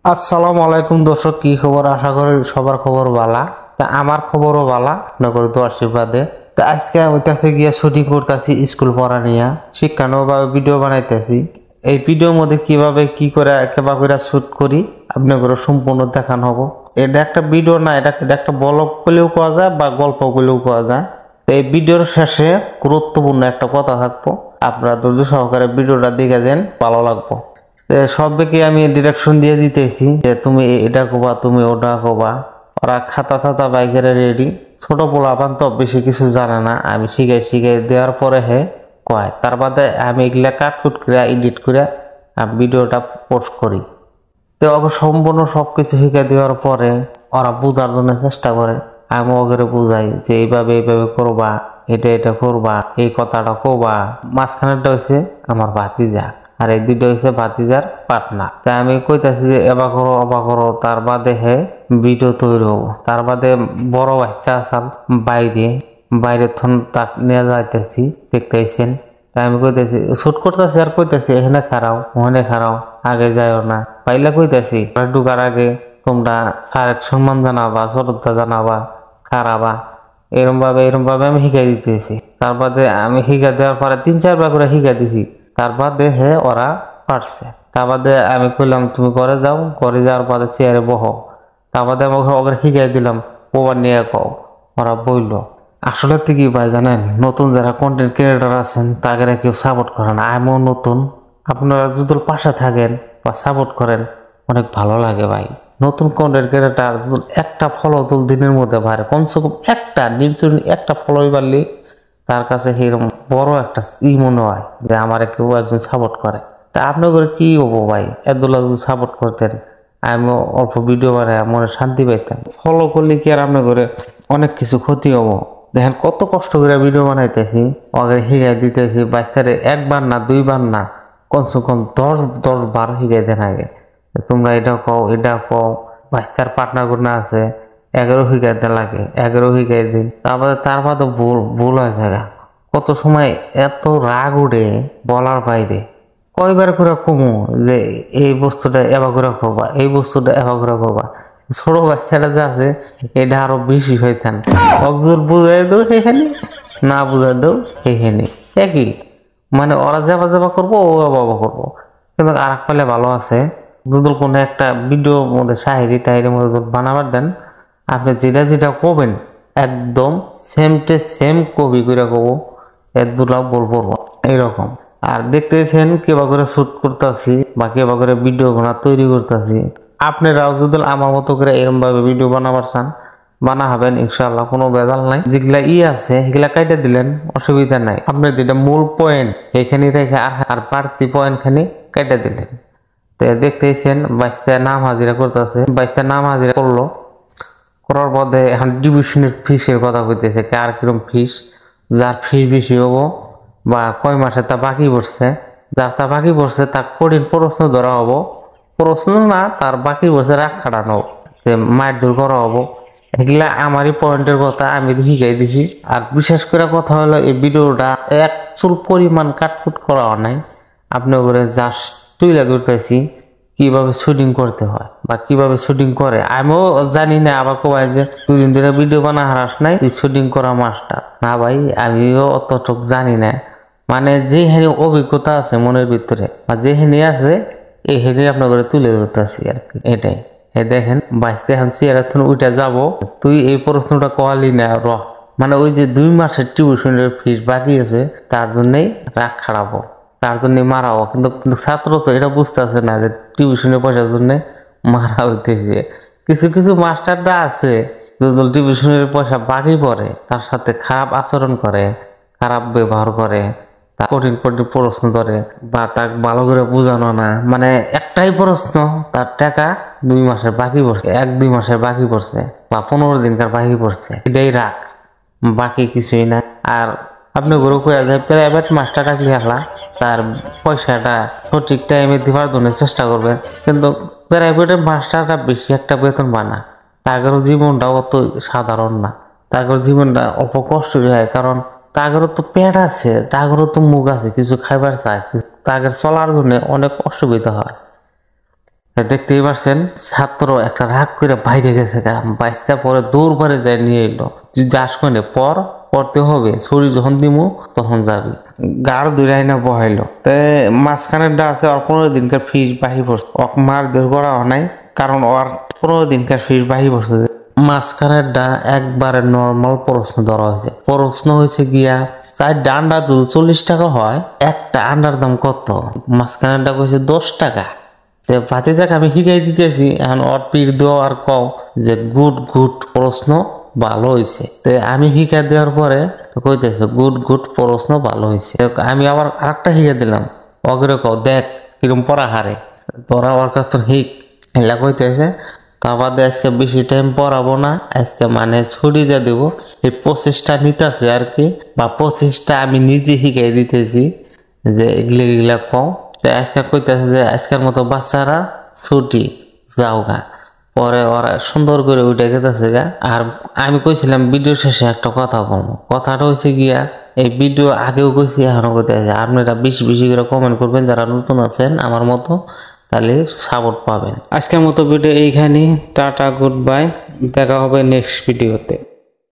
আসসালামু আলাইকুম দর্শক, কি খবর? আশা করি সবার খবর ভালো। তা আমার খবরও ভালো, নগর তো আশীর্বাদে। তা আজকে ওইটাতে গিয়ে শুটিং করতেছি স্কুল পড়া নিয়ে, শিক্ষানুভাবে ভিডিও বানাইতেছি। এই ভিডিওর মধ্যে কিভাবে কি করে কেবা করে শুট করি আপনাদের সম্পূর্ণ দেখানো হবো। এটা একটা ভিডিও না, এটা একটা ব্লগ করলেও পাওয়া যায় বা গল্প করলেও পাওয়া যায়। তো এই ভিডিওর শেষে গুরুত্বপূর্ণ একটা কথা থাকবো, আপনারা ধৈর্য সহকারে ভিডিওটা দেখে দেন, ভালো লাগবো। সবাইকে আমি ডিরেকশন দিয়ে দিতেছি যে তুমি এটা কোবা, তুমি ওটা কোবা। ওরা খাতা খাতা বাইকের রেডি। ছোট পোলাপান তো বেশি কিছু জানে না, আমি শিখাই দেওয়ার পরে হে কয়। তার বাদে আমি এগুলা কাটকুট করে এডিট করে ভিডিওটা পোস্ট করি। তো ওকে সম্পূর্ণ সবকিছু শিখে দেওয়ার পরে ওরা বোঝার জন্য চেষ্টা করে। আমি ওকে বুঝাই যে এইভাবে এইভাবে করবা, এটা করবা, এই কথাটা কবা। মাঝখানেরটা হচ্ছে আমার ভাতিজা, আর এই দুটো হচ্ছে ভাতিজার পার্টনার। তাই আমি কইতাছি যে এবা করো অবা করো, তার বাদে হে ভিডিও তৈরি হবো। তার বাদে বড় বাচ্চা আসাল বাইরে তাক নিয়ে যাইতেছি, দেখতেছেন। তাই আমি কইতেছি শুট করতেছি, আর কইতেছি এখানে খারাও ওখানে খারাও, আগে যাইও না। পাইলা কইতেছি ঢুকার আগে তোমরা স্যারের সম্মান জানাবা, শ্রদ্ধা জানাবা, খারাবা। এরম ভাবে আমি শিখাই দিতেছি। তার বাদে আমি শিখা দেওয়ার পরে 3-4 বার করে শিখা দিছি। তার বাদে হে ওরা পারছে। তার বাদে আমি কইলাম তুমি ঘরে যাও, ঘরে যাওয়ার পরে চেয়ারে বহো। তার বাদে আমি ওকে শিখাই দিলাম ওভার নিয়ে কও। ওরা বইল। আসলে তো কি ভাই জানেন, নতুন যারা কন্টেন্ট ক্রিয়েটর আছেন তাদের কেউ সাপোর্ট করে না। আমিও নতুন, আপনারা যদি পাশে থাকেন বা সাপোর্ট করেন অনেক ভালো লাগে ভাই। নতুন কন্টেন্ট ক্রিয়েটর একটা ফলো দিনের মধ্যে ভারে, কমসে কম একটা নিমচুন একটা ফলোই পারলি তার কাছে এরকম বড় একটা মনে হয় যে আমার কেউ একজন সাপোর্ট করে। তা আপনি করে কি হবো ভাই, এদুল্লাহ যদি সাপোর্ট করতেন, আমি অল্প ভিডিও বানায় মনে শান্তি পাইতাম। ফলো করলে কি আর আপনি করে অনেক কিছু ক্ষতি হবো। দেখেন কত কষ্ট করে ভিডিও বানাইতেছি, ওকে শিখাই দিতেছি। বাচ্চারে একবার না 2 বার না, কমসে কম 10 বার শিখাই দেন আগে। তোমরা এটা কও এটা কও। বাচ্চার পার্টনার গুলো আছে 11 শিখাই দেন লাগে, 11 শিখাই দিন। তার বাদে ভুল হয় জায়গা। কত সময় এত রাগ উঠে বলার বাইরে। কয়বার করে কমু যে এই বস্তুটা এবার করে করবা, এই বস্তুটা এবার করে করবা। ছোট বাচ্চাটা যে আছে এটা আরো বেশি হইতেন। অকজোর বুঝাই দেও সেখানে, না বুঝাই দেও সেখানে একই। মানে ওরা যাবা করবো, ও বাবা করবো। কিন্তু আর এক পালে ভালো আছে, যদি কোনো একটা ভিডিওর মধ্যে টাহিরির মধ্যে বানাবার দেন, আপনি যেটা কবেন একদম সেম কপি করে কব, এর দুলাভ বলবো এইরকম। আর দেখতেছেন কেবা করে শুট করতেছি বা কেবা করে ভিডিও তৈরি করতেছি। আপনারাও যদি আমার মতো করে এরকম ভাবে ভিডিও বানাবার চান, বানা হবেন ইনশাআল্লাহ, কোনো বেজাল নাই। যেগুলা আছে সেগুলা কাইটা দিলেন, অসুবিধা নাই। আপনার যেটা মূল পয়েন্ট এখানে রেখে আর বাড়তি পয়েন্ট খানি কাইটা দিলেন। তো দেখতেছেন বাচ্চা নাম হাজিরা করতেছে, বাচ্চা নাম হাজিরা করলো, করার পরে এখন ডিভিশনের ফিসের কথা কইতেছে, কার কিরকম ফিস। যার ফিস বেশি হবো বা কয় মাসে তা বাকি পড়ছে, যার তা বাকি পড়ছে তার কঠিন প্রশ্ন ধরা হবো। প্রশ্ন না, তার বাকি পড়ছে রাগ খাটানো, যে মায়ের দূর করা হবো। এগুলা আমারই পয়েন্টের কথা, আমি শিখাই দিছি। আর বিশেষ করে কথা হলো এই ভিডিওটা এক চুল পরিমাণ কাটকুট করা নাই, আপনি করে জাস্ট তুইলা ধরতেছি কিভাবে শুটিং করতে হয় বা কিভাবে শুটিং করে। আমিও জানি না, আবার কবাই যে 2 দিন ধরে ভিডিও বানা হারাস নাই, তুই শুটিং করা মাস্টার। না ভাই, আমিও অতটুক জানি না। মানে যেখানে অভিজ্ঞতা আছে মনের ভিতরে বা যেখানে আছে এইখানে আপনার করে তুলে ধরতেছি আর কি, এটাই। দেখেন বাইসতে এখন চেয়ারের উঠে যাব, তুই এই প্রশ্নটা কোয়ালি না মানে ওই যে 2 মাসের টিউশনের ফিস বাকি আছে তার জন্যই রাগ খাড়াবো, তার জন্য মারাও। কিন্তু ছাত্র তো এটা বুঝতেছে না যে টিউশনের পয়সার জন্য মারা হইতেছে। কিছু মাস্টাররা আছে টিউশনের পয়সা বাকি পড়ে, তার সাথে খারাপ আচরণ করে, খারাপ ব্যবহার করে, কঠিন প্রশ্ন করে বা তাকে ভালো করে বোঝানো না। মানে একটাই প্রশ্ন, তার টাকা 2 মাসের বাকি পড়ছে, 1-2 মাসের বাকি পড়ছে বা 15 দিনকার বাকি পড়ছে, এটাই রাখ, বাকি কিছুই না। আর আপনি গরু কয়া যায় প্রাইভেট মাস্টার রাখলে একলা তার পয়সাটা সঠিক টাইমে দেওয়ার জন্য চেষ্টা করবে, কিন্তু প্রাইভেটের মাস্টারটা বেশি একটা বেতন পায় না। তাদের জীবনটাও অত সাধারণ না, তাদের জীবনটা অল্প কষ্ট হয়। কারণ তাদেরও তো পেট আছে, তাদেরও তো মুখ আছে, কিছু খাইবার চায়, তাদের চলার জন্য অনেক অসুবিধা হয়। দেখতেই পারছেন ছাত্র একটা রাগ করে বাইরে গেছে গা, বাইশটা পরে দৌড় বারে যায় নিয়ে এলো, যাস কোনে পড়তে হবে, ছুরি যখন দিমু তখন যাবি। গাড় দুইরাই না বহাইলো, তে মাঝখানের ডা আছে ওর 15 দিনকার ফিস বাহি পড়ছে, ওক মার দূর করা নাই, কারণ ওর 15 দিনকার ফিস বাহি পড়ছে। মাঝখানের ডা একবারে নর্মাল প্রশ্ন ধরা হয়েছে, প্রশ্ন হয়েছে গিয়া 4টা আন্ডা যদি 40 টাকা হয়, একটা আন্ডার দাম কত? মাঝখানের ডা কইছে 10 টাকা। ভাতিজাকে আমি শিখাই দিতেছি, এখন ওর পিঠ দেওয়া আর কও যে গুড প্রশ্ন ভালো হয়েছে। আমি শিখা দেওয়ার পরে কইতেছে গুড প্রশ্ন ভালো হয়েছে। আমি আবার আরেকটা শিখা দিলাম, অগ্রে কও দেখ কিরম পড়া হারে, তোরা ওর কাছ তো শিখ এলা কইতেছে। তা বাদে আজকে বেশি টাইম পড়াবো না, আজকে মানে ছুটি দিয়ে দেবো। এই 25টা নিতেছে আর কি, বা 25টা আমি নিজে শিখাই দিতেছি যে এগুলা কও। আজকে কইতেছে যে আজকের মতো বাচ্চারা ছুটি যাও গা, পরে ওরা সুন্দর করে উঠে গেতেছে গা। আর আমি কইছিলাম ভিডিও শেষে একটা কথা বলবো, কথাটা হয়েছে গিয়া এই ভিডিও আগেও কইছি এখনো কইতেছে, আপনারা বেশি বেশি করে কমেন্ট করবেন যারা নতুন আছেন আমার মতো, তাহলে সাপোর্ট পাবেন। আজকের মতো ভিডিও এইখানেই, টাটা গুড বাই, দেখা হবে নেক্সট ভিডিওতে।